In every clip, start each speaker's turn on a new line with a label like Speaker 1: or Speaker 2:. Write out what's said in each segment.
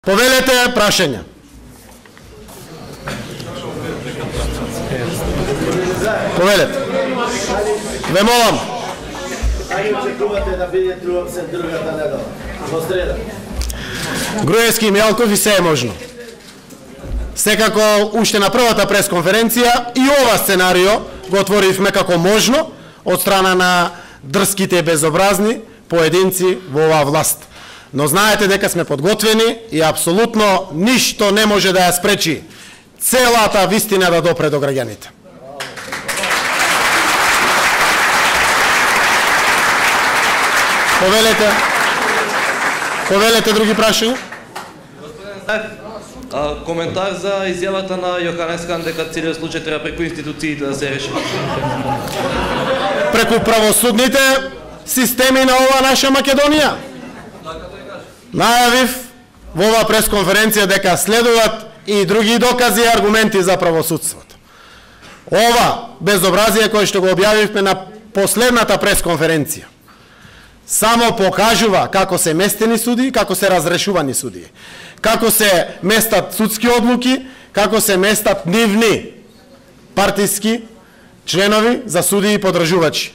Speaker 1: Повелете прашања. Повелете. Ве молам.
Speaker 2: Ајде очекувате да биде другата недела, во среда.
Speaker 1: Груевски и Мијалков и се е можно. Секако уште на првата пресконференција и ова сценарио го отворивме како можно од страна на дрските и безобразни поединци во оваа власт. Но знаете дека сме подготвени и апсолутно ништо не може да ја спречи целата вистина да допре до граѓаните. Повелете други прашања?
Speaker 3: Коментар за изјавата на Јоханес Хан дека целиот случај треба преку институциите да се реши.
Speaker 1: Преку правосудните системи на ова наша Македонија. Најавив во оваа пресконференција дека следуваат и други докази и аргументи за правосудството. Ова безобразие кое што го објавивме на последната пресконференција само покажува како се местени судии, како се разрешувани судии, како се местат судски одлуки, како се местат нивни партиски членови за судии и подржувачи.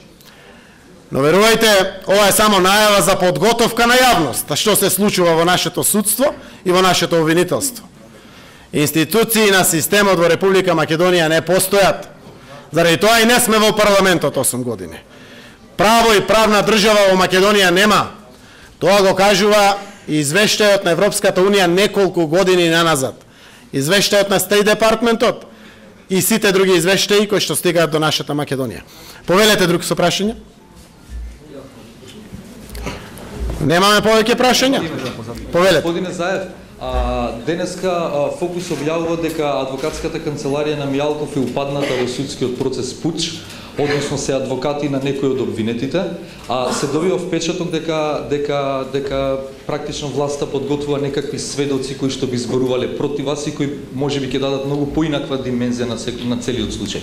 Speaker 1: Но верувајте, ова е само најава за подготовка на јавност, што се случува во нашето судство и во нашето обвинителство. Институции на системот во Република Македонија не постојат. Заради тоа и не сме во парламентот 8 години. Право и правна држава во Македонија нема. Тоа го кажува и извештајот на Европската Унија неколку години наназад. Извештајот на Стејт Департментот и сите други извештаи кои што стигаат до нашата Македонија. Повелете други со прашања? Немаме повеќе прашања? Повелете.
Speaker 4: Господине Заев, денеска Фокус објавува дека адвокатската канцеларија на Мијалков е упадната во судскиот процес пуч, односно се адвокати на некои од обвинетите, се добива впечаток дека практично власта подготвува некакви сведоци кои што би зборувале против вас и кои можеби ќе дадат многу поинаква димензија на целиот случај.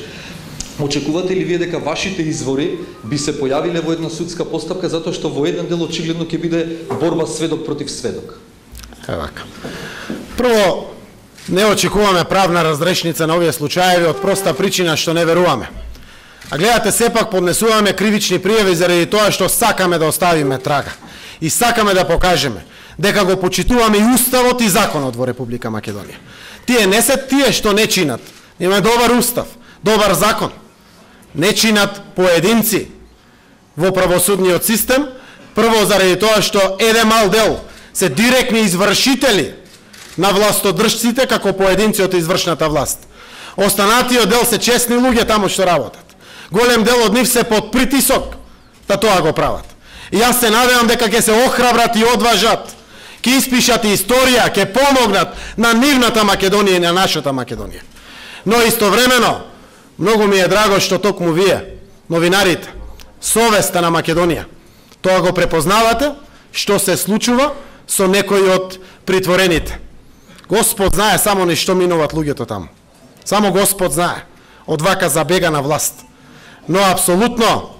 Speaker 4: Очекувате ли вие дека вашите извори би се појавиле во една судска постапка затоа што во еден дел очигледно ќе биде борба сведок против сведок?
Speaker 1: Евака. Прво, не очекуваме правна разрешница на овие случаеви од проста причина што не веруваме. А гледате, сепак поднесуваме кривични пријави заради тоа што сакаме да оставиме трага. И сакаме да покажеме дека го почитуваме и уставот и законот во Република Македонија. Тие не се тие што не чинат. Има добар устав, добар закон. Не чинат поединци во правосудниот систем, прво заради тоа што еден мал дел се директни извршители на властодржците како поединци од извршната власт. Останатиот дел се честни луѓе таму што работат. Голем дел од нив се под притисок да тоа го прават. И јас се надевам дека ќе се охрабрат и одважат, ќе испишат историја, ќе помогнат на нивната Македонија и на нашата Македонија. Но истовремено, многу ми е драго што токму вие, новинарите, совеста на Македонија, тоа го препознавате, што се случува со некои од притворените. Господ знае само нешто минуваат луѓето таму. Само Господ знае од вака забегана власт. Но апсолутно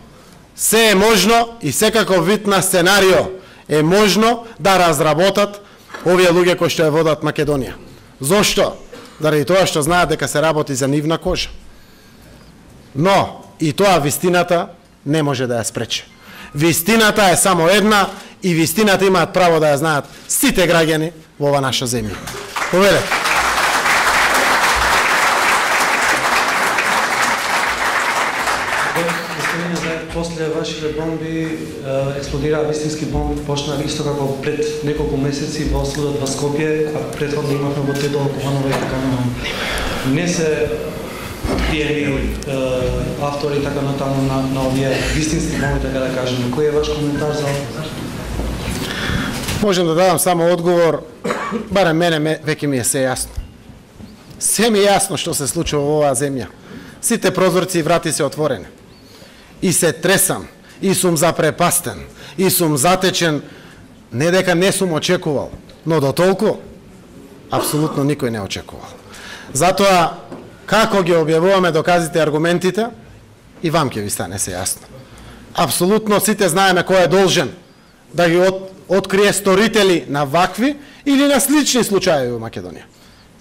Speaker 1: се е можно и секаков вид на сценарио е можно да разработат овие луѓе кои што ја водат Македонија. Зошто? Заради тоа што знаат дека се работи за нивна кожа. Но и тоа вистината не може да ја спречи. Вистината е само една и вистината имаат право да ја знаат сите граѓани во ова наша земја. Повелете.
Speaker 5: Господине Заев, после вашите бомби експлодираа вистински бомби, почнаа исто како пред неколку месеци во судот во Скопје, а претходно имавме во Тетово, Куханово и така натаму. Не се тие автори така натаму на овие вистински бомби, така да кажеме. Кој е ваш коментар за ова?
Speaker 1: Можем да дадам само одговор, барем мене веќе ми е се јасно. Се ми е јасно што се случува во оваа земја. Сите прозорци и врати се отворени. И се тресам, и сум запрепастен, и сум затечен, не дека не сум очекувал, но до толку, апсолутно никој не очекувал. Затоа, како ги објавуваме доказите и аргументите, и вам ќе ви стане се јасно. Апсолутно сите знаеме кој е должен да ги открие сторители на вакви или на слични случаи во Македонија.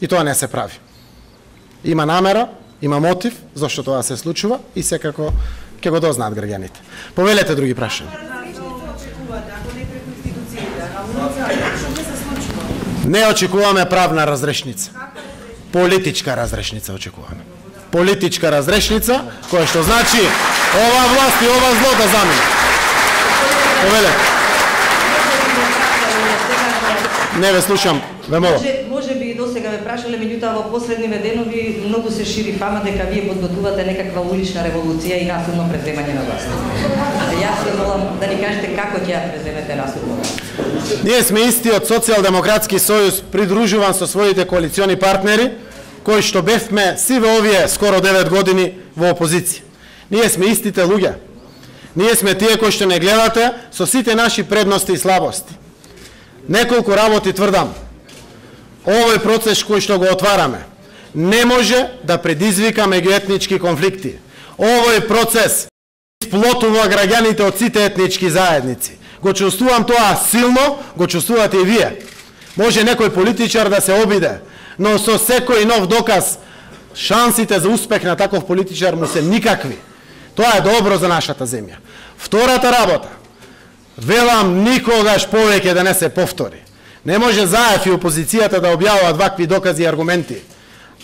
Speaker 1: И тоа не се прави. Има намера, има мотив зашто тоа се случува и секако ќе го дознаат граѓаните. Повелете други прашања. Не очекуваме правна разрешница. Политичка разрешница очекуваме. Политичка разрешница, која што значи ова власт и ова зло да замине. Повелете. Не ве слушам, ве молам.
Speaker 6: Може би и досега ве прашале, меѓутоа во последниве денови многу се шири фама дека вие подготвувате некаква улична револуција и насилно преземање на власт. Јас ве молам да ни кажете како ќе ја преземете насилно.
Speaker 1: Ние сме истиот социјалдемократски сојуз придружуван со своите коалициони партнери, кои што бевме сиве овие скоро 9 години во опозиција. Ние сме истите луѓе. Ние сме тие кои што не гледате со сите наши предности и слабости. Неколку работи тврдам. Овој процес кој што го отвараме не може да предизвика меѓуетнички конфликти. Овој процес исплотува граѓаните од сите етнички заедници. Го чувствувам тоа силно, го чувствувате и вие. Може некој политичар да се обиде, но со секој нов доказ шансите за успех на таков политичар му се никакви. Тоа е добро за нашата земја. Втората работа. Велам никогаш повеќе да не се повтори. Не може ЗАЕФ и опозицијата да објавуваат вакви докази и аргументи,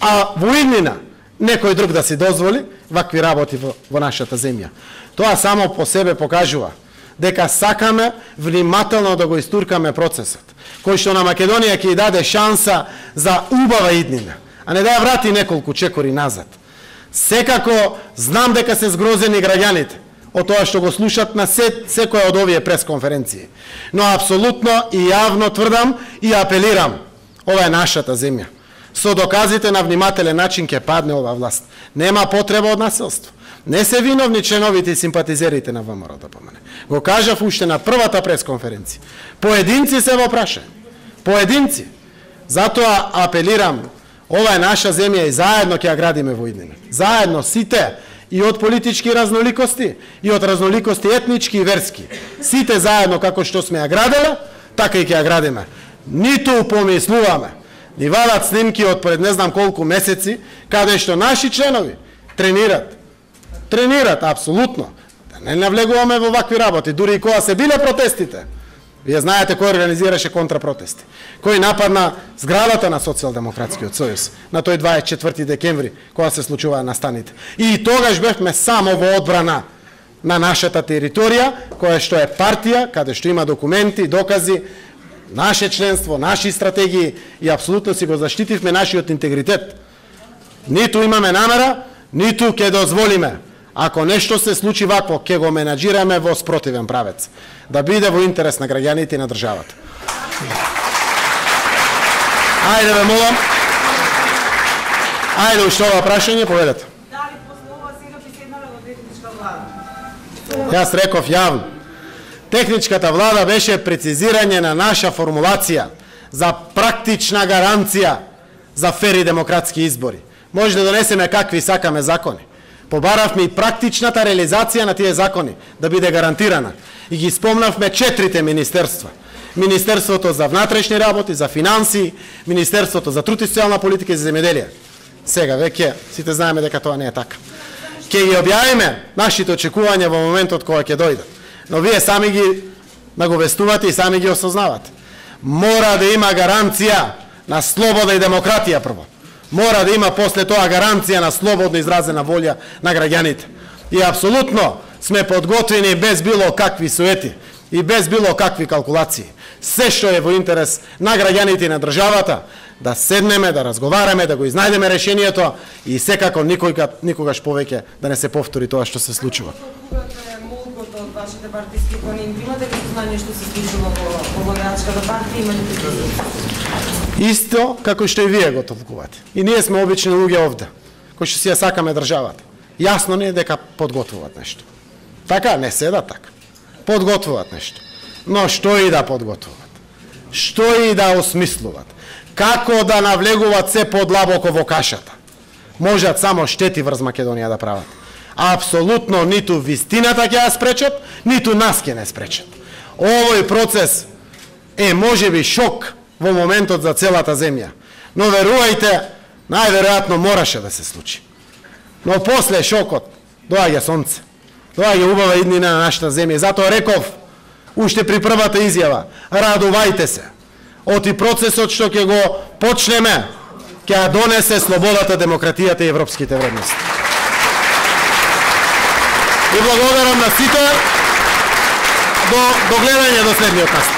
Speaker 1: а во иднина некој друг да си дозволи вакви работи во нашата земја. Тоа само по себе покажува дека сакаме внимателно да го истуркаме процесот, кој што на Македонија ќе даде шанса за убава иднина, а не да ја врати неколку чекори назад. Секако знам дека се згрозени граѓаните од тоа што го слушат на секоја од овие пресконференции. Но апсолутно и јавно тврдам и апелирам, ова е нашата земја. Со доказите на внимателен начин ќе падне ова власт. Нема потреба од насилство. Не се виновни членовите и симпатизерите на ВМРО ДПМН. Го кажав уште на првата пресконференција. Поединци се во прашање. Поединци. Затоа апелирам, ова е наша земја и заедно ќе ја градиме во иднина. Заедно сите, и од политички разноликости, и од разноликости етнички и верски. Сите заедно како што сме ја граделе, така и ќе ја градиме. Ниту помислуваме. Ни вадат снимки од пред не знам колку месеци, каде што наши членови тренират. Тренират, апсолутно. Да не навлегуваме во вакви работи, дури и кога се биле протестите. Вие знаете кој организираше контрапротести. Кој нападна зградата на Социјалдемократскиот сојуз на тој 24 декември, кога се случуваа настаните. И тогаш бевме само во одбрана на нашата територија, која што е партија, каде што има документи, докази, наше членство, наши стратегии и апсолутно си го заштитивме нашиот интегритет. Ниту имаме намера, ниту ќе дозволиме. Ако нешто се случи вакво, ќе го менаџираме во спротивен правец. Да биде во интерес на граѓаните и на државата. Ајде ве молам. Ајде уште ова прашање, поведете.
Speaker 7: Дали после ова сега би седнале во техничка влада?
Speaker 1: Јас реков јавно. Техничката влада беше прецизирање на наша формулација за практична гаранција за фери демократски избори. Може да донесеме какви сакаме закони. Побаравме и практичната реализација на тие закони да биде гарантирана. И ги спомнавме 4 министерства. Министерството за внатрешни работи, за финансии, Министерството за труд и социјална политика и за земјоделие. Сега веќе сите знаеме дека тоа не е така. Ќе ги објавиме нашите очекувања во моментот кога ќе дојдат. Но вие сами ги наговестувате и сами ги осознавате. Мора да има гаранција на слобода и демократија прво. Мора да има после тоа гаранција на слободно изразена волја на граѓаните. И апсолутно сме подготвени без било какви суети и без било какви калкулации. Се што е во интерес на граѓаните и на државата, да седнеме, да разговараме, да го изнајдеме решението и секако никогаш повеќе да не се повтори тоа што се случува.
Speaker 7: Молбото од вашите партиски планинки, имате ли знање што се случува во Војачката партија, имате ли?
Speaker 1: Исто како што и вие го толкувате. И ние сме обични луѓе овде, кои што си ја сакаме државата. Јасно не е дека подготвуваат нешто. Така, не седат така. Подготвуваат нешто. Но што и да подготвуваат? Што и да осмислуваат? Како да навлегуваат се подлабоко во кашата? Можат само штети врз Македонија да прават. Апсолутно ниту вистината ќе ја спречат, ниту нас ќе не спречат. Овој процес може би шок во моментот за целата земја. Но верувајте, најверојатно мораше да се случи. Но после шокот доаѓа сонце. Доаѓа убава иднина на нашата земја. Затоа реков, уште при првата изјава, радувајте се. Оти процесот што ќе го почнеме, ќе ја донесе слободата, демократијата и европските вредности. И благодарам на сите. До гледање до следниот настап.